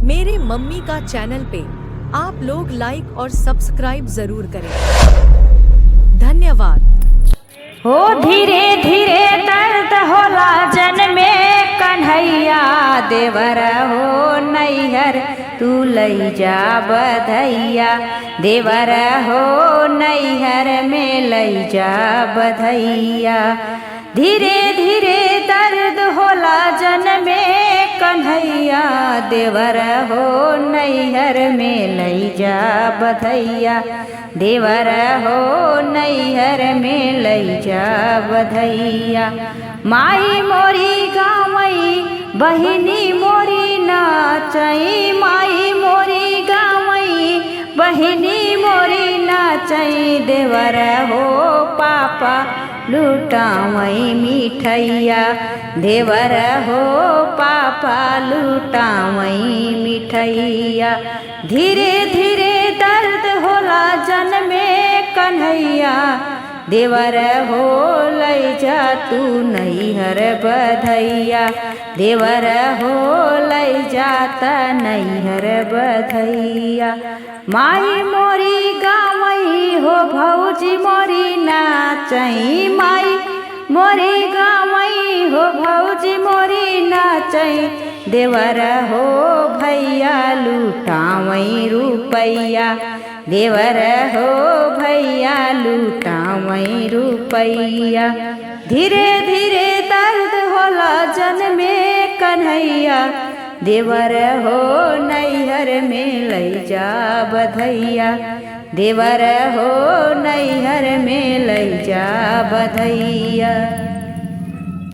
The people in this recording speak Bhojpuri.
मेरे मम्मी का चैनल पे आप लोग लाइक और सब्सक्राइब जरूर करें। धन्यवाद। हो धीरे धीरे दर्द होला जन में कन्हैया देवर हो नैहर तू लई जा बधैया देवर हो नैहर में लई जा बधैया। धीरे धीरे दर्द होला जन में कन्हैया देवर हो नैहर में लई जा बधैया देवर हो नैहर में लई जा बधैया। माई मोरी गावई बहिनी मोरी नाचई माई मोरी गावई बहिनी मोरी नाचई देवर हो पापा लुटावई मिठैया देवर हो पापा लुटावई मिठैया। धीरे धीरे दर्द होला जन में कन्हैया देवर हो लई जा तू नैहर बधैया देवर हो लई जाता नैहर बधैया। माई मोरी गावई हो भौजी मोरी नाचई माई मोरी गावई हो भौजी मोरी नाचई देवर हो भैया लुटावई रुपैया देवर हो भैया लुटावई रुपैया। धीरे धीरे दर्द होला जन में कन्हैया देवर हो नैहर में लई जा बधैया देवर हो नैहर में लई जा बधैया।